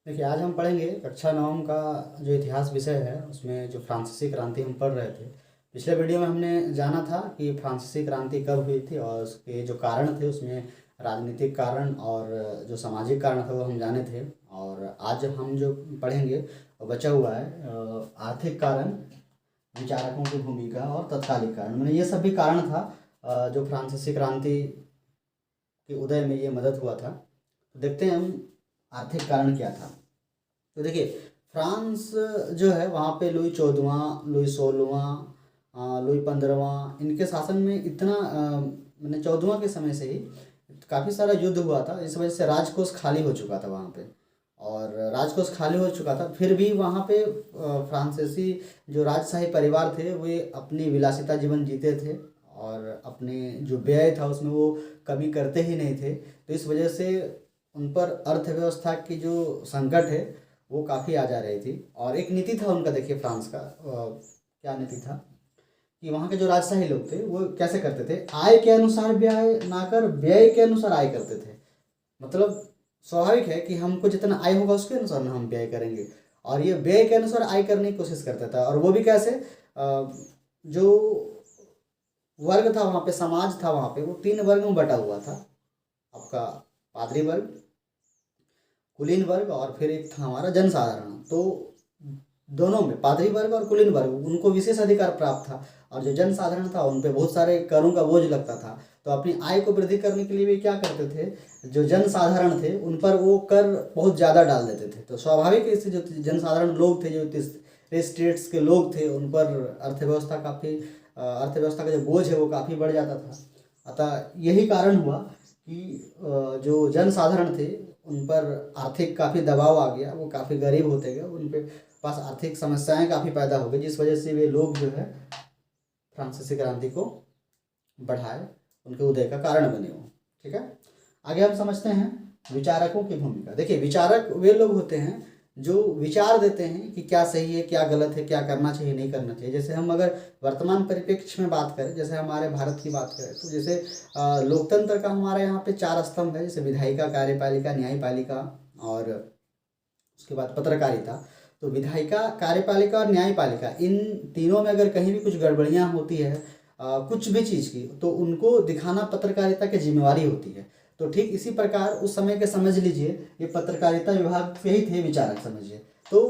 देखिए, आज हम पढ़ेंगे कक्षा नवम का जो इतिहास विषय है उसमें जो फ्रांसीसी क्रांति हम पढ़ रहे थे। पिछले वीडियो में हमने जाना था कि फ्रांसीसी क्रांति कब हुई थी और उसके जो कारण थे उसमें राजनीतिक कारण और जो सामाजिक कारण था वो हम जाने थे। और आज हम जो पढ़ेंगे वो बचा हुआ है आर्थिक कारण, विचारकों की भूमिका और तत्कालिक कारण। मैंने ये सब भी कारण था जो फ्रांसीसी क्रांति के उदय में ये मदद हुआ था। तो देखते हैं हम आर्थिक कारण क्या था। तो देखिए, फ्रांस जो है वहाँ पे लुई 14वां, लुई 16वां, लुई 15वां, इनके शासन में इतना मैंने 14वां के समय से ही काफ़ी सारा युद्ध हुआ था। इस वजह से राजकोष खाली हो चुका था वहाँ पे। और राजकोष खाली हो चुका था, फिर भी वहाँ पे फ्रांसीसी जो राजशाही परिवार थे वे अपनी विलासिता जीवन जीते थे और अपने जो व्यय था उसमें वो कमी करते ही नहीं थे। तो इस वजह से उन पर अर्थव्यवस्था की जो संकट है वो काफ़ी आ जा रही थी। और एक नीति था उनका, देखिए फ्रांस का क्या नीति था कि वहाँ के जो राजशाही लोग थे वो कैसे करते थे, आय के अनुसार व्यय ना कर व्यय के अनुसार आय करते थे। मतलब स्वाभाविक है कि हमको जितना आय होगा उसके अनुसार ना हम व्यय करेंगे, और ये व्यय के अनुसार आय करने की कोशिश करता था। और वो भी कैसे, जो वर्ग था वहाँ पे, समाज था वहाँ पे, वो तीन वर्ग में बटा हुआ था। आपका पादरी वर्ग, कुलीन वर्ग और फिर एक था हमारा जनसाधारण। तो दोनों में पादरी वर्ग और कुलीन वर्ग उनको विशेष अधिकार प्राप्त था, और जो जनसाधारण था उन पे बहुत सारे करों का बोझ लगता था। तो अपनी आय को वृद्धि करने के लिए वे क्या करते थे, जो जनसाधारण थे उन पर वो कर बहुत ज़्यादा डाल देते थे। तो स्वाभाविक है, इससे जो जनसाधारण लोग थे, जो स्टेट्स के लोग थे, उन पर अर्थव्यवस्था का जो बोझ है वो काफ़ी बढ़ जाता था। अतः यही कारण हुआ कि जो जनसाधारण थे उन पर आर्थिक काफ़ी दबाव आ गया, वो काफ़ी गरीब होते गए, उन पे पास आर्थिक समस्याएं काफ़ी पैदा हो गई, जिस वजह से वे लोग जो है फ्रांसीसी क्रांति को बढ़ाए, उनके उदय का कारण बने वो। ठीक है, आगे हम समझते हैं विचारकों की भूमिका। देखिए, विचारक वे लोग होते हैं जो विचार देते हैं कि क्या सही है, क्या गलत है, क्या करना चाहिए, नहीं करना चाहिए। जैसे हम अगर वर्तमान परिप्रेक्ष्य में बात करें, जैसे हमारे भारत की बात करें, तो जैसे लोकतंत्र का हमारे यहाँ पे चार स्तंभ है, जैसे विधायिका, कार्यपालिका, न्यायपालिका और उसके बाद पत्रकारिता। तो विधायिका, कार्यपालिका और न्यायपालिका, इन तीनों में अगर कहीं भी कुछ गड़बड़ियाँ होती है कुछ भी चीज़ की, तो उनको दिखाना पत्रकारिता की जिम्मेवारी होती है। तो ठीक इसी प्रकार उस समय के समझ लीजिए, ये पत्रकारिता विभाग के ही थे विचारक, समझिए। तो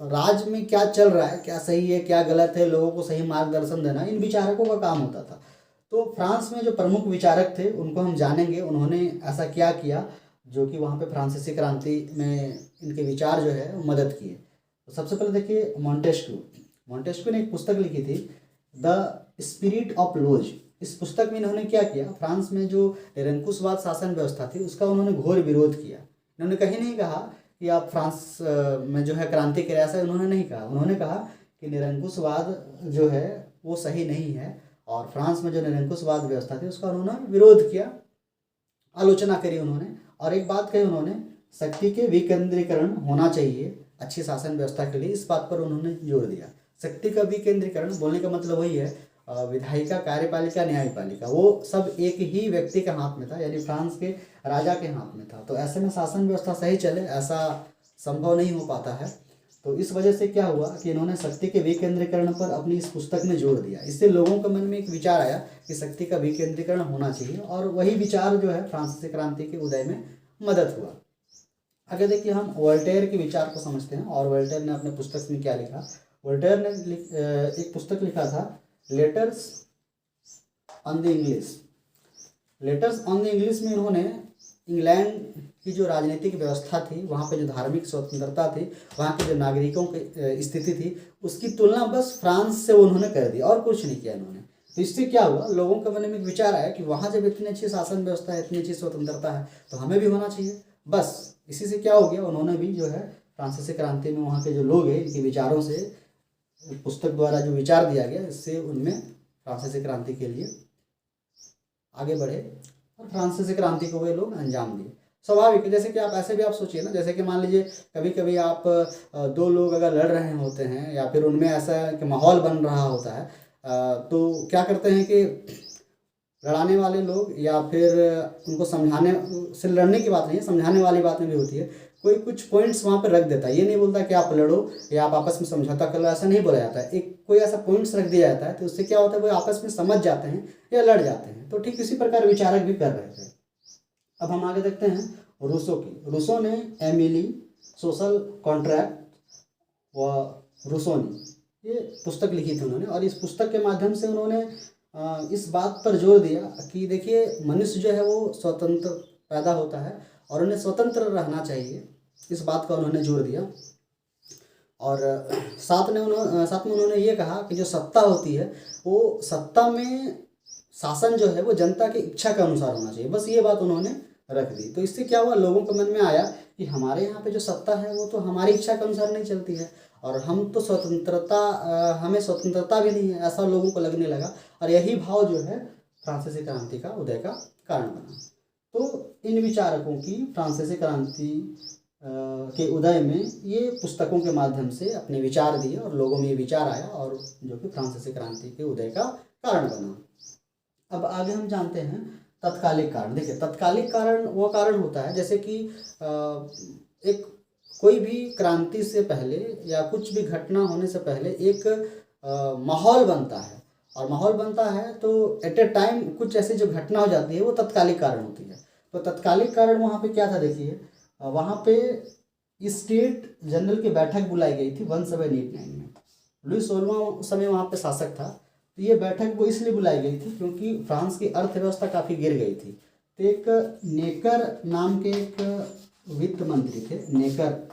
राज्य में क्या चल रहा है, क्या सही है, क्या गलत है, लोगों को सही मार्गदर्शन देना इन विचारकों का काम होता था। तो फ्रांस में जो प्रमुख विचारक थे उनको हम जानेंगे, उन्होंने ऐसा क्या किया जो कि वहाँ पे फ्रांसीसी क्रांति में इनके विचार जो है वो मदद किए। तो सबसे पहले देखिए, मॉन्टेस्क्यू। मॉन्टेस्क्यू ने एक पुस्तक लिखी थी, द स्पिरिट ऑफ लोज। इस पुस्तक में इन्होंने क्या किया, फ्रांस में जो निरंकुशवाद शासन व्यवस्था थी उसका उन्होंने घोर विरोध किया। इन्होंने कहीं नहीं कहा कि आप फ्रांस में जो है क्रांति करे, ऐसा उन्होंने नहीं कहा। उन्होंने कहा कि निरंकुशवाद जो है वो सही नहीं है, और फ्रांस में जो निरंकुशवाद व्यवस्था थी उसका उन्होंने विरोध किया, आलोचना करी उन्होंने। और एक बात कही उन्होंने, शक्ति के विकेंद्रीकरण होना चाहिए अच्छी शासन व्यवस्था के लिए, इस बात पर उन्होंने जोर दिया। शक्ति का विकेंद्रीकरण बोलने का मतलब वही है, विधायिका, कार्यपालिका, न्यायपालिका, वो सब एक ही व्यक्ति के हाथ में था, यानी फ्रांस के राजा के हाथ में था। तो ऐसे में शासन व्यवस्था सही चले ऐसा संभव नहीं हो पाता है। तो इस वजह से क्या हुआ कि इन्होंने शक्ति के विकेंद्रीकरण पर अपनी इस पुस्तक में जोर दिया। इससे लोगों के मन में एक विचार आया कि शक्ति का विकेंद्रीकरण होना चाहिए, और वही विचार जो है फ्रांसीसी क्रांति के उदय में मदद हुआ। आगे देखिए, हम वोल्टेयर के विचार को समझते हैं, और वोल्टेयर ने अपने पुस्तक में क्या लिखा। वोल्टेयर ने एक पुस्तक लिखा था, letters on the English. Letters on the English में इन्होंने इंग्लैंड की जो राजनीतिक व्यवस्था थी, वहाँ पे जो धार्मिक स्वतंत्रता थी, वहाँ के जो नागरिकों की स्थिति थी, उसकी तुलना बस फ्रांस से उन्होंने कर दी, और कुछ नहीं किया इन्होंने। तो इससे क्या हुआ, लोगों के मन में एक विचार आया कि वहाँ जब इतनी अच्छी शासन व्यवस्था है, इतनी अच्छी स्वतंत्रता है, तो हमें भी होना चाहिए। बस इसी से क्या हो गया, उन्होंने भी जो है फ्रांसीसी क्रांति में वहाँ के जो लोग हैं इनके विचारों से, पुस्तक द्वारा जो विचार दिया गया, इससे उनमें फ्रांसीसी क्रांति के लिए आगे बढ़े, और फ्रांसीसी क्रांति को वे लोग अंजाम दिए। स्वाभाविक है, जैसे कि आप ऐसे भी आप सोचिए ना, जैसे कि मान लीजिए कभी कभी आप दो लोग अगर लड़ रहे होते हैं, या फिर उनमें ऐसा कि माहौल बन रहा होता है, तो क्या करते हैं कि लड़ाने वाले लोग, या फिर उनको समझाने, सिर्फ लड़ने की बात नहीं है, समझाने वाली बात में भी होती है, कोई कुछ पॉइंट्स वहाँ पे रख देता है। ये नहीं बोलता कि आप लड़ो या आप आपस में समझौता कर लो, ऐसा नहीं बोला जाता है। एक कोई ऐसा पॉइंट्स रख दिया जाता है, तो उससे क्या होता है, वो आपस में समझ जाते हैं या लड़ जाते हैं। तो ठीक इसी प्रकार विचारक भी कर रहे थे। अब हम आगे देखते हैं रूसो की। रूसो ने एमिली, सोशल कॉन्ट्रैक्ट व रूसोनी, ये पुस्तक लिखी थी उन्होंने। और इस पुस्तक के माध्यम से उन्होंने इस बात पर जोर दिया कि देखिए, मनुष्य जो है वो स्वतंत्र पैदा होता है और उन्हें स्वतंत्र रहना चाहिए, इस बात का उन्होंने जोर दिया। और साथ में उन्होंने ये कहा कि जो सत्ता होती है वो सत्ता में शासन जो है वो जनता की इच्छा के अनुसार होना चाहिए, बस ये बात उन्होंने रख दी। तो इससे क्या हुआ, लोगों के मन में आया कि हमारे यहाँ पे जो सत्ता है वो तो हमारी इच्छा के अनुसार नहीं चलती है, और हम तो हमें स्वतंत्रता भी नहीं है, ऐसा लोगों को लगने लगा। और यही भाव जो है फ्रांसीसी क्रांति का उदय का कारण बना। तो इन विचारकों की फ्रांसीसी क्रांति के उदय में ये पुस्तकों के माध्यम से अपने विचार दिए और लोगों में ये विचार आया, और जो कि फ्रांसीसी क्रांति के उदय का कारण बना। अब आगे हम जानते हैं तत्कालिक कारण। देखिए, तत्कालिक कारण वो कारण होता है जैसे कि एक कोई भी क्रांति से पहले या कुछ भी घटना होने से पहले एक माहौल बनता है, और माहौल बनता है तो एट ए टाइम कुछ ऐसी जो घटना हो जाती है वो तत्कालिक कारण होती है। तो तत्कालिक कारण वहाँ पे क्या था, देखिए वहाँ पे स्टेट जनरल की बैठक बुलाई गई थी 1789 में। लुई 16वां उस समय वहाँ पे शासक था। तो ये बैठक वो इसलिए बुलाई गई थी क्योंकि फ्रांस की अर्थव्यवस्था काफ़ी गिर गई थी। तो एक नेकर नाम के एक वित्त मंत्री थे, नेकर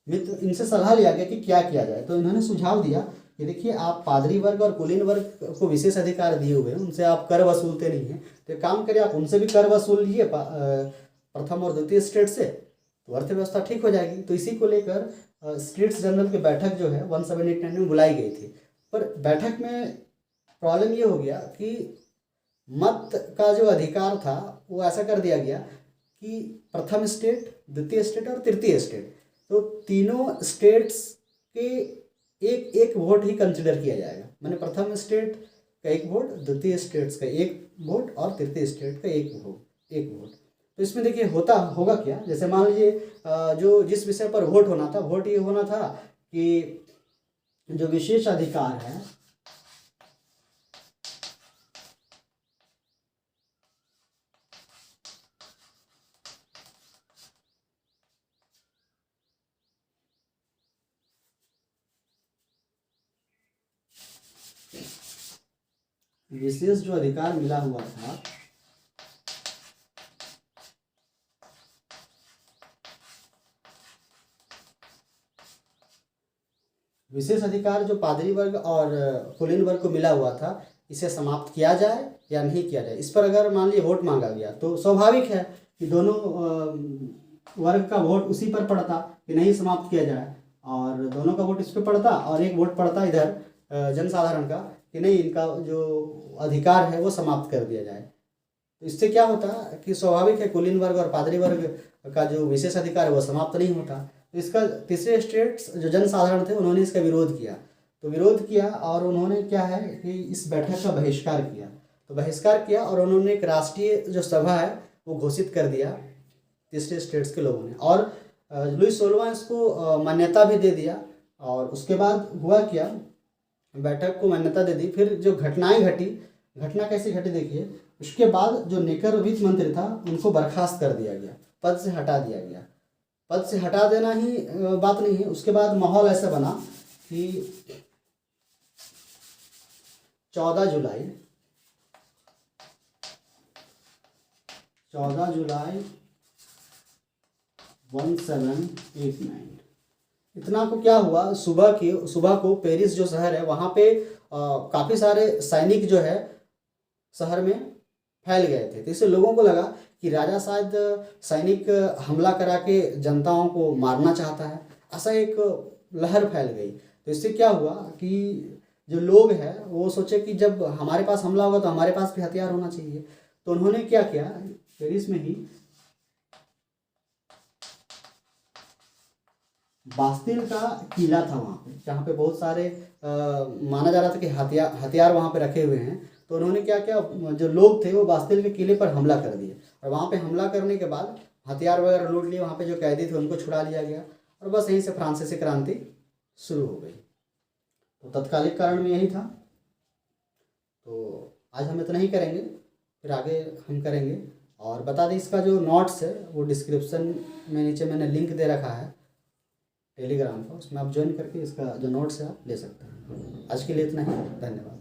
वित्त, इनसे सलाह लिया गया कि क्या किया जाए। तो इन्होंने सुझाव दिया कि देखिए, आप पादरी वर्ग और कुलीन वर्ग को विशेष अधिकार दिए हुए हैं, उनसे आप कर वसूलते नहीं हैं, तो एक काम करिए, आप उनसे भी कर वसूल लीजिए प्रथम और द्वितीय स्टेट से, तो अर्थव्यवस्था ठीक हो जाएगी। तो इसी को लेकर स्टेट्स जनरल की बैठक जो है 1789 में बुलाई गई थी। पर बैठक में प्रॉब्लम ये हो गया कि मत का जो अधिकार था वो ऐसा कर दिया गया कि प्रथम स्टेट, द्वितीय स्टेट और तृतीय स्टेट, तो तीनों स्टेट्स के एक एक वोट ही कंसिडर किया जाएगा। मैंने प्रथम स्टेट का एक वोट, द्वितीय स्टेट्स का एक वोट और तृतीय स्टेट का एक वोट। तो इसमें देखिए होगा क्या, जैसे मान लीजिए जो जिस विषय पर वोट होना था, वोट ये होना था कि जो विशेष अधिकार है, विशेष जो अधिकार मिला हुआ था विशेष अधिकार जो पादरी वर्ग और कुलीन वर्ग को मिला हुआ था, इसे समाप्त किया जाए या नहीं किया जाए, इस पर अगर मान लीजिए वोट मांगा गया तो स्वाभाविक है कि दोनों वर्ग का वोट उसी पर पड़ता कि नहीं समाप्त किया जाए, और दोनों का वोट इस पर पड़ता और एक वोट पड़ता इधर जनसाधारण का कि नहीं, इनका जो अधिकार है वो समाप्त कर दिया जाए। तो इससे क्या होता कि स्वाभाविक है कुलीन वर्ग और पादरी वर्ग का जो विशेष अधिकार है वो समाप्त नहीं होता। तो इसका तीसरे स्टेट्स जो जनसाधारण थे उन्होंने इसका विरोध किया। तो विरोध किया और उन्होंने क्या है कि इस बैठक का बहिष्कार किया। तो बहिष्कार किया और उन्होंने एक राष्ट्रीय जो सभा है वो घोषित कर दिया तीसरे स्टेट्स के लोगों ने, और लुई 16वां इसको मान्यता भी दे दिया। और उसके बाद हुआ क्या, बैठक को मान्यता दे दी। फिर जो घटनाएं घटी, घटना कैसी घटी देखिए, उसके बाद जो नेकर वित्त मंत्री था उनको बर्खास्त कर दिया गया, पद से हटा दिया गया। पद से हटा देना ही बात नहीं है, उसके बाद माहौल ऐसा बना कि 14 जुलाई 1789 इतना को क्या हुआ, सुबह को पेरिस जो शहर है वहाँ पे काफ़ी सारे सैनिक जो है शहर में फैल गए थे। तो इससे लोगों को लगा कि राजा शायद सैनिक हमला करा के जनताओं को मारना चाहता है, ऐसा एक लहर फैल गई। तो इससे क्या हुआ कि जो लोग हैं वो सोचे कि जब हमारे पास हमला होगा तो हमारे पास भी हथियार होना चाहिए। तो उन्होंने क्या किया, पेरिस में ही बास्तिल का किला था वहाँ पे, जहाँ पे बहुत सारे माना जा रहा था कि हथियार वहाँ पे रखे हुए हैं। तो उन्होंने क्या किया, जो लोग थे वो बास्तिल के किले पर हमला कर दिए, और वहाँ पे हमला करने के बाद हथियार वगैरह लूट लिए, वहाँ पे जो कैदी थे उनको छुड़ा लिया गया, और बस यहीं से फ्रांसीसी क्रांति शुरू हो गई। तो तत्कालिक कारण में यही था। तो आज हम इतना ही करेंगे, फिर आगे हम करेंगे। और बता दें, इसका जो नोट्स है वो डिस्क्रिप्शन में नीचे मैंने लिंक दे रखा है टेलीग्राम का, उसमें आप ज्वाइन करके इसका जो नोट्स है आप ले सकते हैं। आज के लिए इतना ही, धन्यवाद।